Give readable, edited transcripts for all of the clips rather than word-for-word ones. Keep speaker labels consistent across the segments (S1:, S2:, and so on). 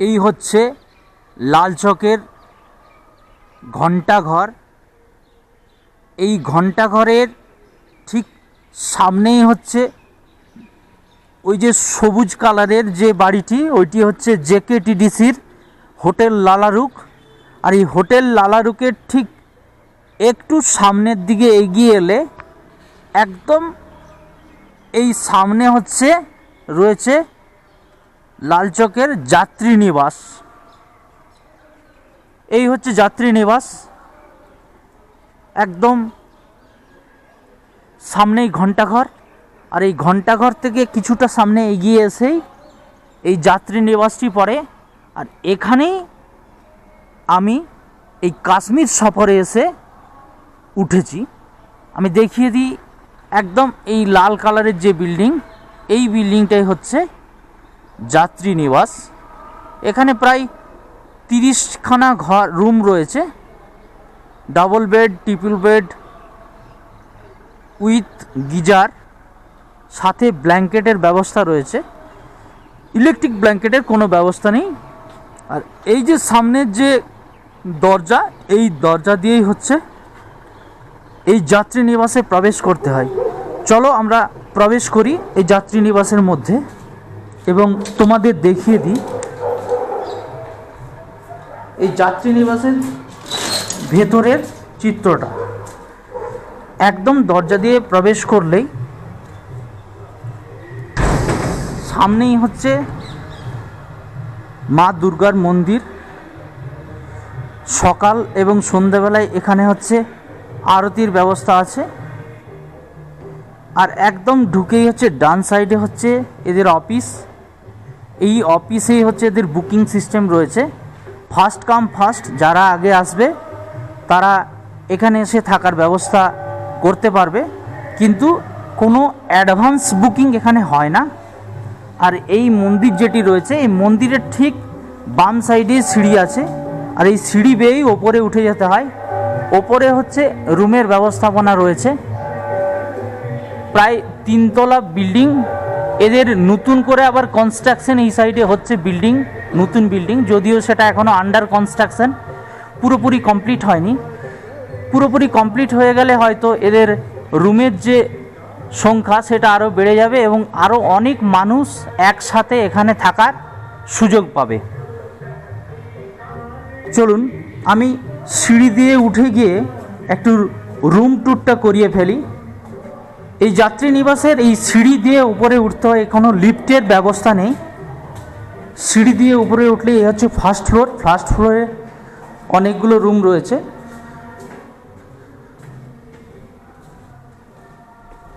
S1: এই হচ্ছে লালচকের ঘণ্টাঘর। এই ঘণ্টাঘরের ঠিক সামনেই হচ্ছে ওই যে সবুজ কালারের যে বাড়িটি, ওইটি হচ্ছে জেকেটিডিসির হোটেল লালারুক। আর এই হোটেল লালারুকের ঠিক একটু সামনের দিকে এগিয়ে এলে একদম এই সামনে হচ্ছে রয়েছে লালচকের যাত্রী নিবাস। এই হচ্ছে যাত্রী নিবাস, একদম সামনেই ঘণ্টাঘর। আর এই ঘণ্টাঘর থেকে কিছুটা সামনে এগিয়ে এসেই এই যাত্রী নিবাসটি পড়ে। আর এখানেই আমি এই কাশ্মীর সফরে এসে উঠেছি। আমি দেখিয়ে দিই, একদম এই লাল কালারের যে বিল্ডিং, এই বিল্ডিংটাই হচ্ছে যাত্রী নিবাস। এখানে প্রায় 30খানা ঘর রুম রয়েছে, double bed, triple bed with geyser, সাথে ব্ল্যাঙ্কেটের ব্যবস্থা রয়েছে। ইলেকট্রিক ব্ল্যাঙ্কেটের কোনো ব্যবস্থা নেই। আর এই যে সামনের যে দরজা, এই দরজা দিয়েই হচ্ছে এই যাত্রী নিবাসে প্রবেশ করতে হয়। চলো আমরা প্রবেশ করি এই যাত্রী নিবাসের মধ্যে এবং তোমাদের দেখিয়ে দিই এই যাত্রী নিবাসের ভেতরের চিত্রটা। একদম দরজা দিয়ে প্রবেশ করলেই সামনেই হচ্ছে মা দুর্গার মন্দির। সকাল এবং সন্ধ্যাবেলায় এখানে হচ্ছে আরতির ব্যবস্থা আছে। আর একদম ঢুকেই হচ্ছে ডান সাইডে হচ্ছে এদের অফিস। এই অফিসেই হচ্ছে এদের বুকিং সিস্টেম রয়েছে। ফার্স্ট কাম ফার্স্ট, যারা আগে আসবে তারা এখানে এসে থাকার ব্যবস্থা করতে পারবে, কিন্তু কোনো অ্যাডভান্স বুকিং এখানে হয় না। আর এই মন্দির যেটি রয়েছে, এই মন্দিরের ঠিক বাম সাইডে সিঁড়ি আছে। আর এই সিঁড়ি বেয়েই ওপরে উঠে যেতে হয়। ওপরে হচ্ছে রুমের ব্যবস্থাপনা রয়েছে। প্রায় 3তলা বিল্ডিং। এদের নতুন করে আবার কনস্ট্রাকশন এই সাইডে হচ্ছে, বিল্ডিং, নতুন বিল্ডিং, যদিও সেটা এখনও আন্ডার কনস্ট্রাকশন, পুরোপুরি কমপ্লিট হয়নি। পুরোপুরি কমপ্লিট হয়ে গেলে হয়তো এদের রুমের যে সংখ্যা সেটা আরও বেড়ে যাবে এবং আরও অনেক মানুষ একসাথে এখানে থাকার সুযোগ পাবে। চলুন আমি সিঁড়ি দিয়ে উঠে গিয়ে একটু রুম ট্যুরটা করিয়ে ফেলি। এই যাত্রী নিবাসের এই সিঁড়ি দিয়ে উপরে উঠতে হয়, কোনো লিফটের ব্যবস্থা নেই। সিঁড়ি দিয়ে উপরে উঠলে এই হচ্ছে ফার্স্ট ফ্লোর। ফার্স্ট ফ্লোরে অনেকগুলো রুম রয়েছে।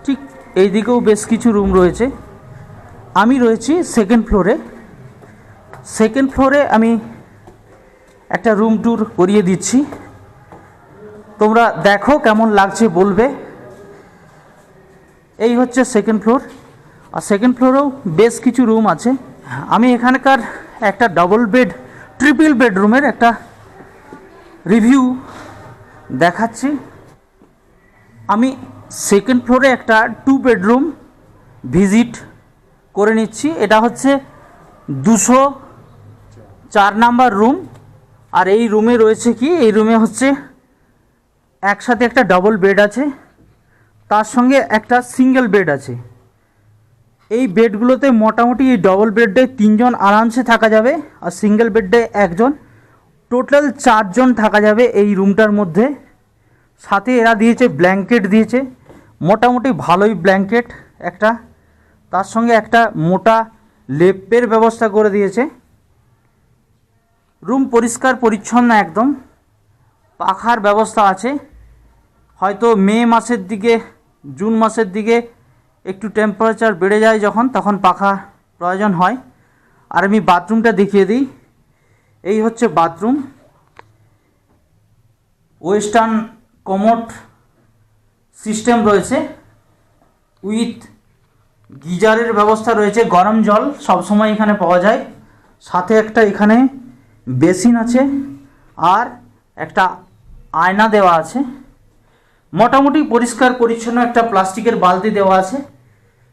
S1: ঠিক এই দিকেও বেশ কিছু রুম রয়েছে। আমি রয়েছি সেকেন্ড ফ্লোরে। সেকেন্ড ফ্লোরে আমি একটা রুম ট্যুর করিয়ে দিচ্ছি, তোমরা দেখো কেমন লাগছে বলবে। এই হচ্ছে সেকেন্ড ফ্লোর। আর সেকেন্ড ফ্লোরেও বেশ কিছু রুম আছে। আমি এখানকার একটা ডাবল বেড, ট্রিপল বেডরুমের একটা রিভিউ দেখাচ্ছি। আমি সেকেন্ড ফ্লোরে একটা 2 বেডরুম ভিজিট করে নিচ্ছি। এটা হচ্ছে 204 নাম্বার রুম। আর এই রুমে রয়েছে কি, এই রুমে হচ্ছে একসাথে একটা ডাবল বেড আছে, তার সঙ্গে একটা সিঙ্গেল বেড আছে। এই বেডগুলোতে মোটামুটি এই ডবল বেডে 3 জন আরামসে থাকা যাবে, আর সিঙ্গেল বেডে 1 জন, টোটাল 4 জন থাকা যাবে এই রুমটার মধ্যে। সাথে এরা দিয়েছে ব্ল্যাঙ্কেট, দিয়েছে মোটামুটি ভালোই ব্ল্যাঙ্কেট একটা, তার সঙ্গে একটা মোটা লেপের ব্যবস্থা করে দিয়েছে। রুম পরিষ্কার পরিচ্ছন্ন একদম। পাখার ব্যবস্থা আছে। হয়তো মে মাসের দিকে, জুন মাসের দিকে একটু টেম্পারেচার বেড়ে যায় যখন, তখন পাখা প্রয়োজন হয়। আর আমি বাথরুমটা দেখিয়ে দিই। এই হচ্ছে বাথরুম। ওয়েস্টার্ন কমোড সিস্টেম রয়েছে, উইথ গিজারের ব্যবস্থা রয়েছে। গরম জল সবসময় এখানে পাওয়া যায়। সাথে একটা এখানে বেসিন আছে আর একটা আয়না দেওয়া আছে। মোটামুটি পরিষ্কার পরিচ্ছন্ন একটা প্লাস্টিকের বালতি দেওয়া আছে।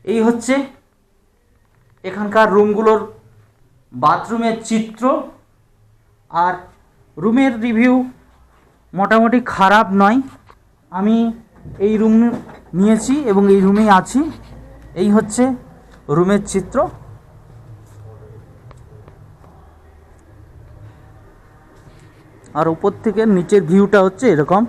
S1: এই হচ্ছে এখানকার রুমগুলোর বাথরুমের চিত্র। আর রুমের রিভিউ মোটামুটি খারাপ নয়। আমি এই রুম নিয়েছি এবং এই রুমেই আছি। এই হচ্ছে রুমের চিত্র। আর উপর থেকে নিচের ভিউটা হচ্ছে এরকম।